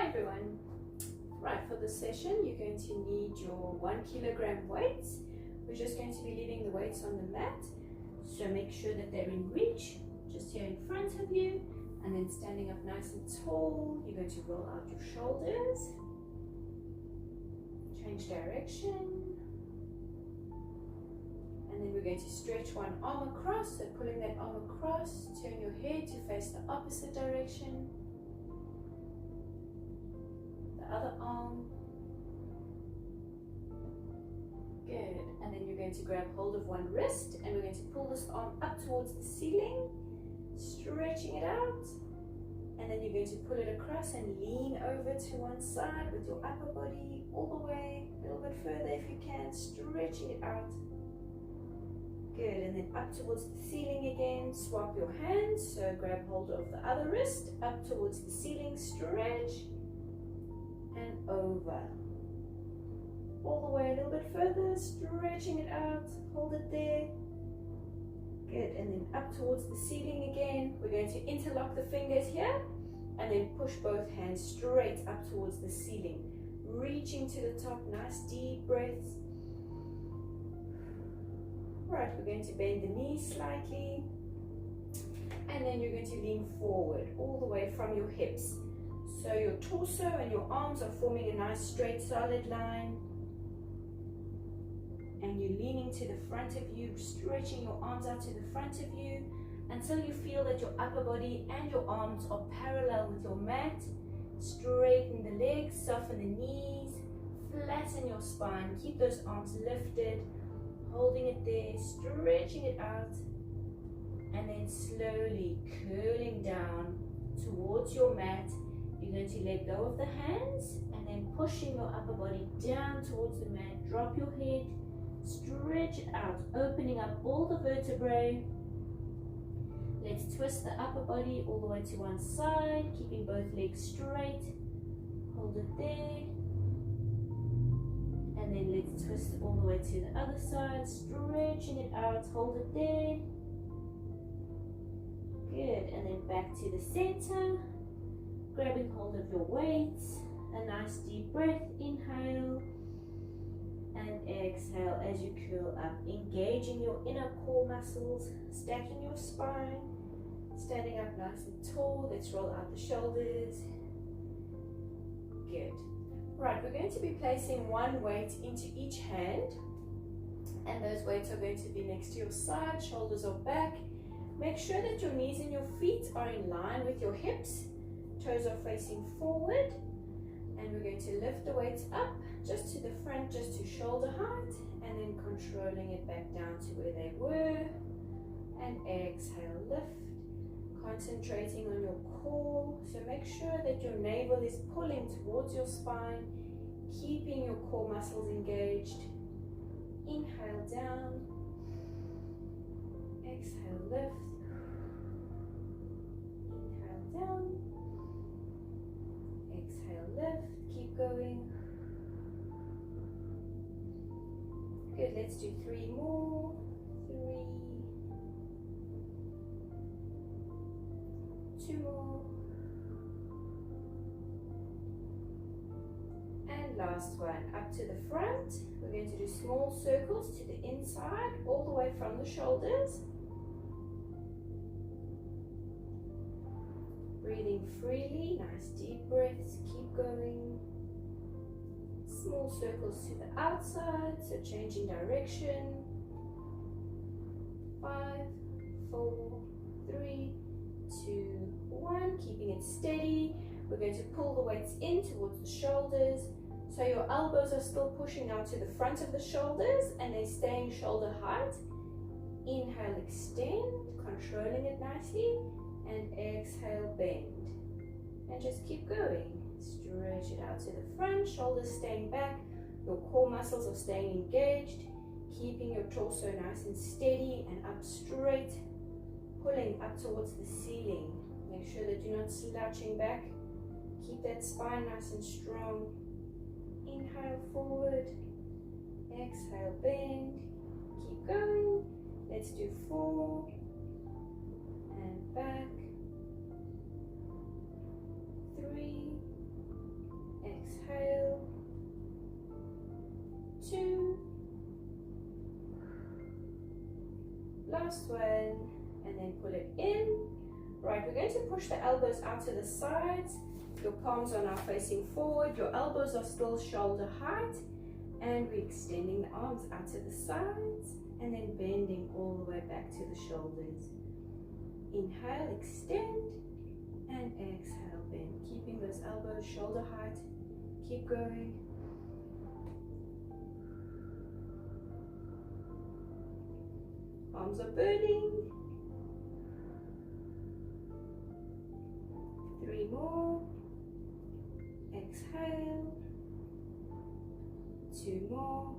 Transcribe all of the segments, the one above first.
Hi everyone. Right, for this session you're going to need your 1 kilogram weights. We're just going to be leaving the weights on the mat, so make sure that they're in reach, just here in front of you, and then standing up nice and tall. You're going to roll out your shoulders, change direction, and then we're going to stretch one arm across, so pulling that arm across, turn your head to face the opposite direction, the other arm, good, and then you're going to grab hold of one wrist and we're going to pull this arm up towards the ceiling, stretching it out, and then you're going to pull it across and lean over to one side with your upper body all the way, a little bit further if you can, stretching it out. Good, and then up towards the ceiling again, swap your hands, so grab hold of the other wrist, up towards the ceiling, stretch, and over. All the way a little bit further, stretching it out, hold it there. Good, and then up towards the ceiling again. We're going to interlock the fingers here, and then push both hands straight up towards the ceiling, reaching to the top, nice deep breaths. Right, we're going to bend the knees slightly, and then you're going to lean forward all the way from your hips. So your torso and your arms are forming a nice straight solid line, and you're leaning to the front of you, stretching your arms out to the front of you until you feel that your upper body and your arms are parallel with your mat. Straighten the legs, soften the knees, flatten your spine, keep those arms lifted, holding it there, stretching it out, and then slowly curling down towards your mat. You're going to let go of the hands and then pushing your upper body down towards the mat. Drop your head, stretch it out, opening up all the vertebrae. Let's twist the upper body all the way to one side, keeping both legs straight. Hold it there. And then let's twist all the way to the other side, stretching it out, hold it there. Good, and then back to the center, grabbing hold of your weights, a nice deep breath, inhale, and exhale as you curl up, engaging your inner core muscles, stacking your spine, standing up nice and tall. Let's roll out the shoulders. Good. Right, we're going to be placing one weight into each hand, and those weights are going to be next to your side, shoulders are back. Make sure that your knees and your feet are in line with your hips, toes are facing forward, and we're going to lift the weights up just to the front, just to shoulder height, and then controlling it back down to where they were, and exhale, lift. Concentrating on your core, so make sure that your navel is pulling towards your spine, keeping your core muscles engaged. Inhale down, exhale, lift. Inhale down, exhale, lift. Keep going. Good, let's do 3 more. 3, 2 more, and last one, up to the front. We're going to do small circles to the inside, all the way from the shoulders. Breathing freely, nice deep breaths, keep going. Small circles to the outside, so changing direction. 5, 4, 3, 2, 1, keeping it steady. We're going to pull the weights in towards the shoulders, so your elbows are still pushing out to the front of the shoulders and they're staying shoulder height. Inhale, extend, controlling it nicely, and exhale, bend, and just keep going. Stretch it out to the front, shoulders staying back, your core muscles are staying engaged, keeping your torso nice and steady and up straight, pulling up towards the ceiling. Make sure that you're not slouching back. Keep that spine nice and strong. Inhale forward, exhale, bend, keep going. Let's do 4, and back, 3, Last one, and then pull it in. Right, we're going to push the elbows out to the sides. Your palms are now facing forward. Your elbows are still shoulder height. And we're extending the arms out to the sides and then bending all the way back to the shoulders. Inhale, extend, and exhale, bend. Keeping those elbows shoulder height. Keep going. Arms are burning. 3 more. Exhale. 2 more.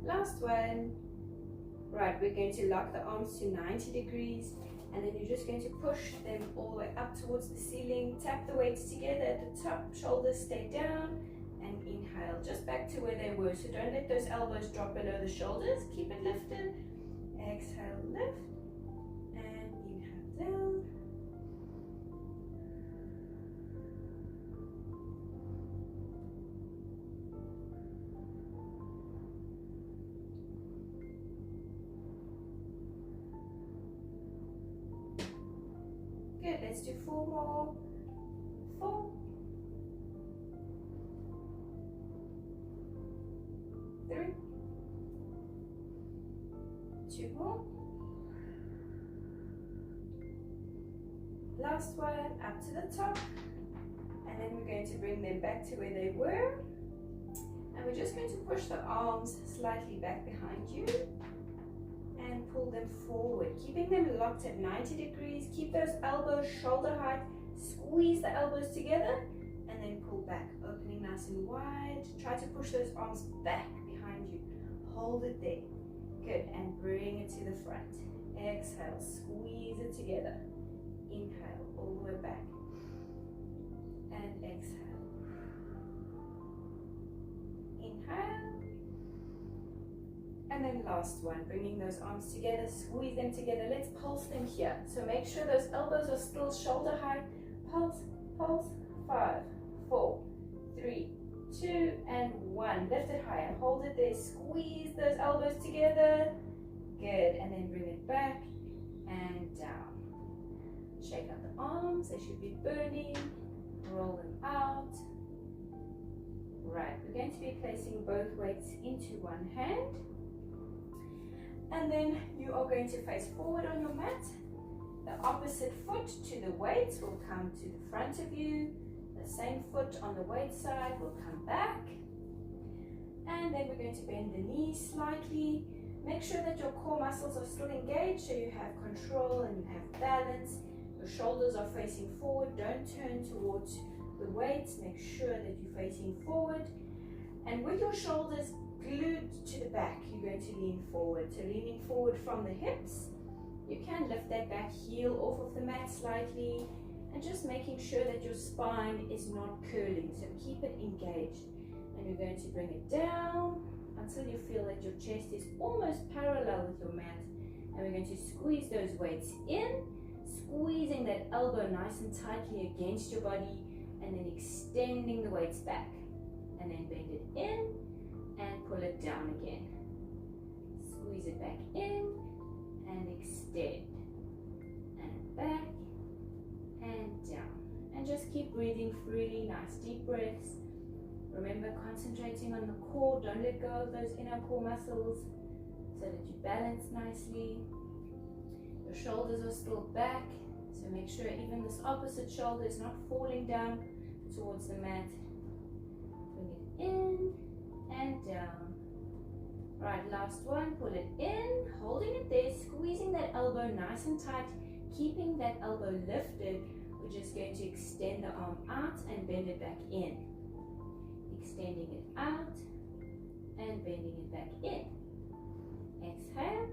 Last one. Right, we're going to lock the arms to 90 degrees and then you're just going to push them all the way up towards the ceiling. Tap the weights together at the top, shoulders stay down, and inhale just back to where they were. So don't let those elbows drop below the shoulders. Keep it lifted. Exhale, lift, and inhale down. Good, let's do 4 more. 4, 3, 2 more. Last one, up to the top. And then we're going to bring them back to where they were. And we're just going to push the arms slightly back behind you and pull them forward, keeping them locked at 90 degrees. Keep those elbows shoulder height. Squeeze the elbows together and then pull back, opening nice and wide. Try to push those arms back behind you. Hold it there. Good, and bring it to the front. Exhale, squeeze it together. Inhale, all the way back. And exhale. Inhale. And then last one, bringing those arms together, squeeze them together. Let's pulse them here. So make sure those elbows are still shoulder height. Pulse, pulse. 5, 4, 3, 2, and 1. Lift it higher. Hold it there. Squeeze those elbows together. Good. And then bring it back and down. Shake out the arms. They should be burning. Roll them out. Right. We're going to be placing both weights into one hand. And then you are going to face forward on your mat. The opposite foot to the weights will come to the front of you. The same foot on the weight side will come back. And then we're going to bend the knees slightly. Make sure that your core muscles are still engaged so you have control and you have balance. Your shoulders are facing forward. Don't turn towards the weights. Make sure that you're facing forward. And with your shoulders glued to the back, you're going to lean forward. So leaning forward from the hips, you can lift that back heel off of the mat slightly and just making sure that your spine is not curling. So keep it engaged. And you're going to bring it down until you feel that your chest is almost parallel with your mat. And we're going to squeeze those weights in, squeezing that elbow nice and tightly against your body, and then extending the weights back. And then bend it in and pull it down again. Squeeze it back in and extend. And back and down. And just keep breathing freely, nice deep breaths. Remember, concentrating on the core. Don't let go of those inner core muscles so that you balance nicely. Your shoulders are still back, so make sure even this opposite shoulder is not falling down towards the mat. Bring it in and down. Right, last one. Pull it in, holding it there, squeezing that elbow nice and tight, keeping that elbow lifted. We're just going to extend the arm out and bend it back in. Extending it out and bending it back in. Exhale,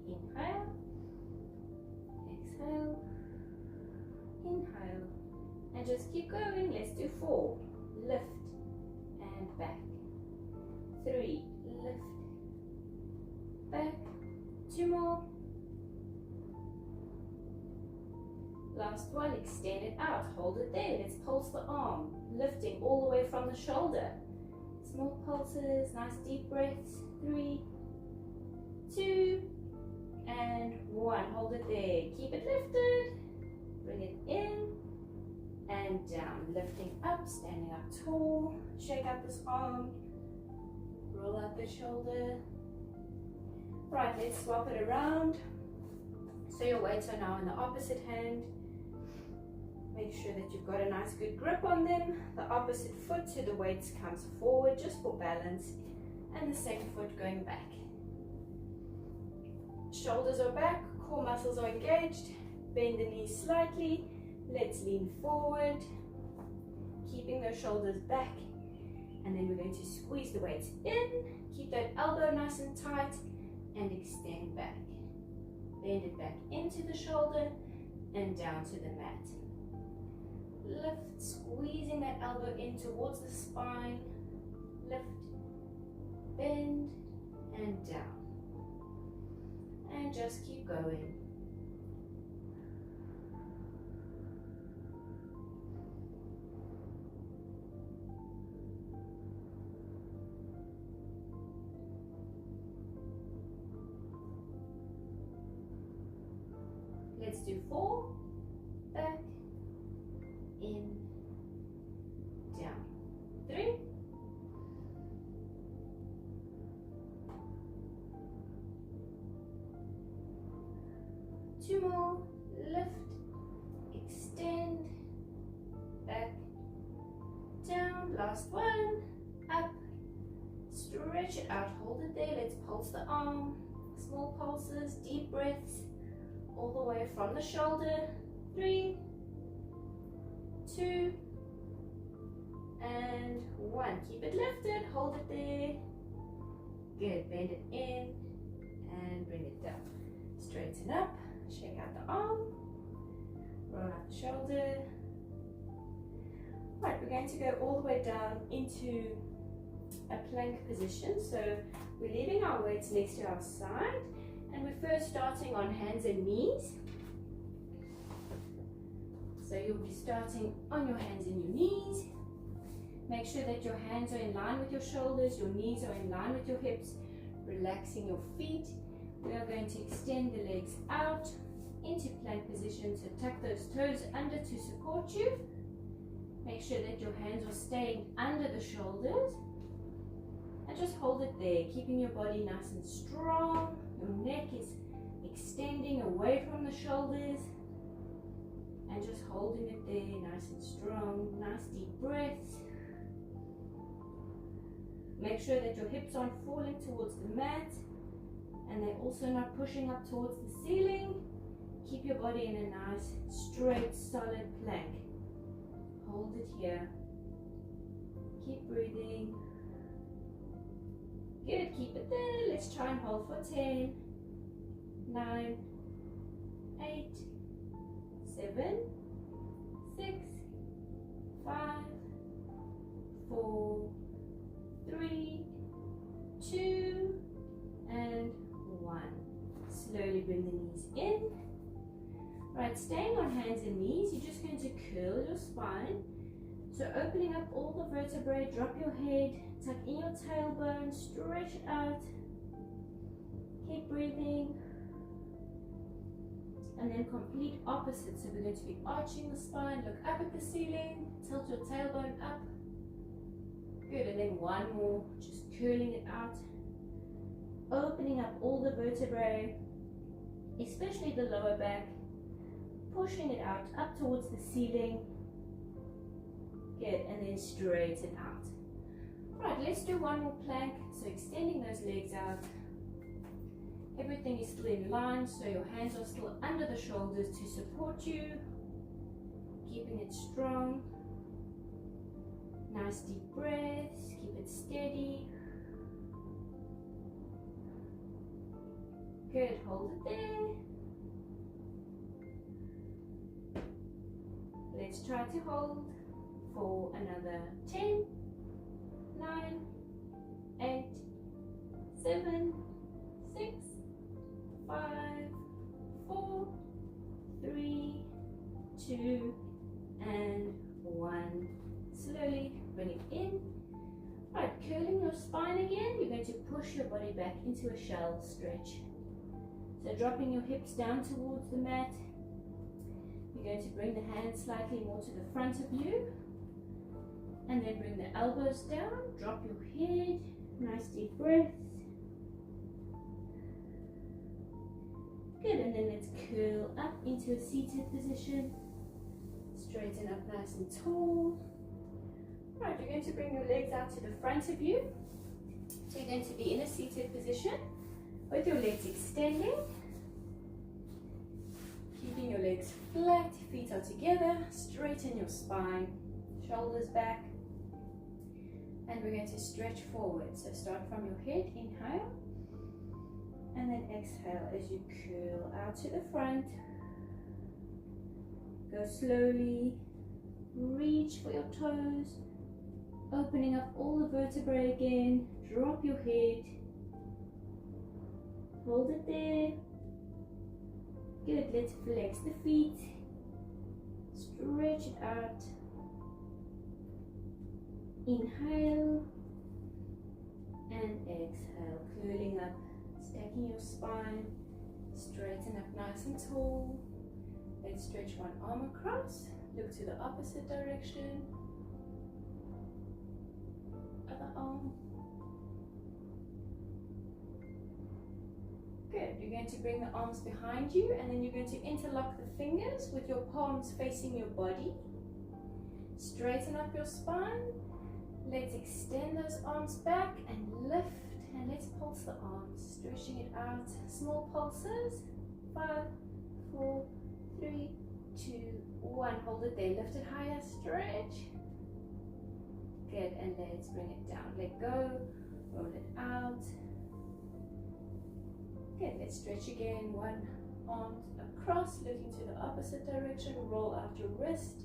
inhale, exhale, inhale, and just keep going. Let's do 4. Lift and back. 3, lift, back. 2 more. Last one, extend it out, hold it there. Let's pulse the arm, lifting all the way from the shoulder. Small pulses, nice deep breaths. 3, 2, and 1. Hold it there. Keep it lifted. Bring it in and down. Lifting up, standing up tall. Shake out this arm. Roll out the shoulder. Right, let's swap it around. So your weights are now in the opposite hand. Make sure that you've got a nice good grip on them. The opposite foot to the weights comes forward just for balance, and the same foot going back. Shoulders are back, core muscles are engaged. Bend the knees slightly. Let's lean forward, keeping those shoulders back. And then we're going to squeeze the weights in. Keep that elbow nice and tight and extend back. Bend it back into the shoulder and down to the mat. Lift, squeezing that elbow in towards the spine. Lift, bend, and down. And just keep going. Let's do 4, back, in, down. 3, 2 more, lift, extend, back, down, last one, up, stretch it out, hold it there, let's pulse the arm, small pulses, deep breaths, all the way from the shoulder. 3, 2, and 1. Keep it lifted, hold it there. Good, bend it in and bring it down. Straighten up, shake out the arm, roll out the shoulder. Right, we're going to go all the way down into a plank position. So we're leaving our weights next to our side. And we're first starting on hands and knees. So you'll be starting on your hands and your knees. Make sure that your hands are in line with your shoulders, your knees are in line with your hips, relaxing your feet. We are going to extend the legs out into plank position, so tuck those toes under to support you. Make sure that your hands are staying under the shoulders. And just hold it there, keeping your body nice and strong. Your neck is extending away from the shoulders. And just holding it there, nice and strong. Nice deep breaths. Make sure that your hips aren't falling towards the mat. And they're also not pushing up towards the ceiling. Keep your body in a nice, straight, solid plank. Hold it here. Keep breathing. Good, keep it there. Let's try and hold for 10, 9, 8, 7, 6, 5, 4, 3, 2, and 1. Slowly bring the knees in. Right, staying on hands and knees, you're just going to curl your spine. So opening up all the vertebrae, drop your head, tuck in your tailbone, stretch it out. Keep breathing. And then complete opposite. So we're going to be arching the spine, look up at the ceiling, tilt your tailbone up. Good, and then one more, just curling it out. Opening up all the vertebrae, especially the lower back. Pushing it out, up towards the ceiling. Good, and then straighten out. Right, let's do one more plank. So extending those legs out. Everything is still in line, so your hands are still under the shoulders to support you. Keeping it strong. Nice deep breaths, keep it steady. Good, hold it there. Let's try to hold for another 10, 9, 8, 7, 6, 5, 4, 3, 2, and 1. Slowly bring it in. Right, curling your spine again, you're going to push your body back into a shell stretch. So dropping your hips down towards the mat. You're going to bring the hands slightly more to the front of you. And then bring the elbows down, drop your head, nice deep breath. Good, and then let's curl up into a seated position. Straighten up nice and tall. Right, you're going to bring your legs out to the front of you. So you're going to be in a seated position with your legs extending. Keeping your legs flat, feet are together, straighten your spine, shoulders back. And we're going to stretch forward. So start from your head, inhale. And then exhale as you curl out to the front. Go slowly, reach for your toes, opening up all the vertebrae again. Drop your head, hold it there. Good, let's flex the feet, stretch it out. Inhale and exhale, curling up, stacking your spine, straighten up nice and tall. Let's stretch one arm across, look to the opposite direction. Other arm. Good, you're going to bring the arms behind you and then you're going to interlock the fingers with your palms facing your body. Straighten up your spine. Let's extend those arms back and lift, and let's pulse the arms, stretching it out. Small pulses. 5, 4, 3, 2, 1. Hold it there. Lift it higher. Stretch. Good. And let's bring it down. Let go. Roll it out. Good. Let's stretch again. One arm across, looking to the opposite direction. Roll out your wrist.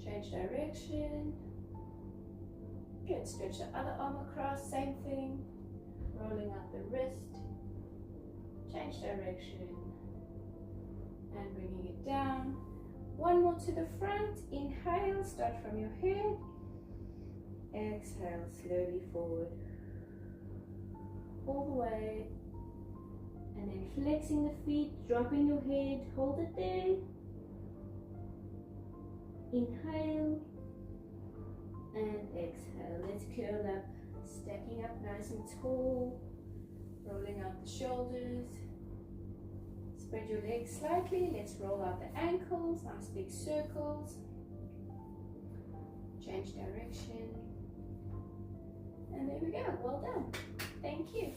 Change direction. Good. Stretch the other arm across. Same thing. Rolling out the wrist. Change direction. And bringing it down. One more to the front. Inhale. Start from your head. Exhale. Slowly forward. All the way. And then flexing the feet. Dropping your head. Hold it there. Inhale. And exhale. Let's curl up, stacking up nice and tall, rolling out the shoulders. Spread your legs slightly. Let's roll out the ankles, nice big circles. Change direction. And there we go. Well done. Thank you.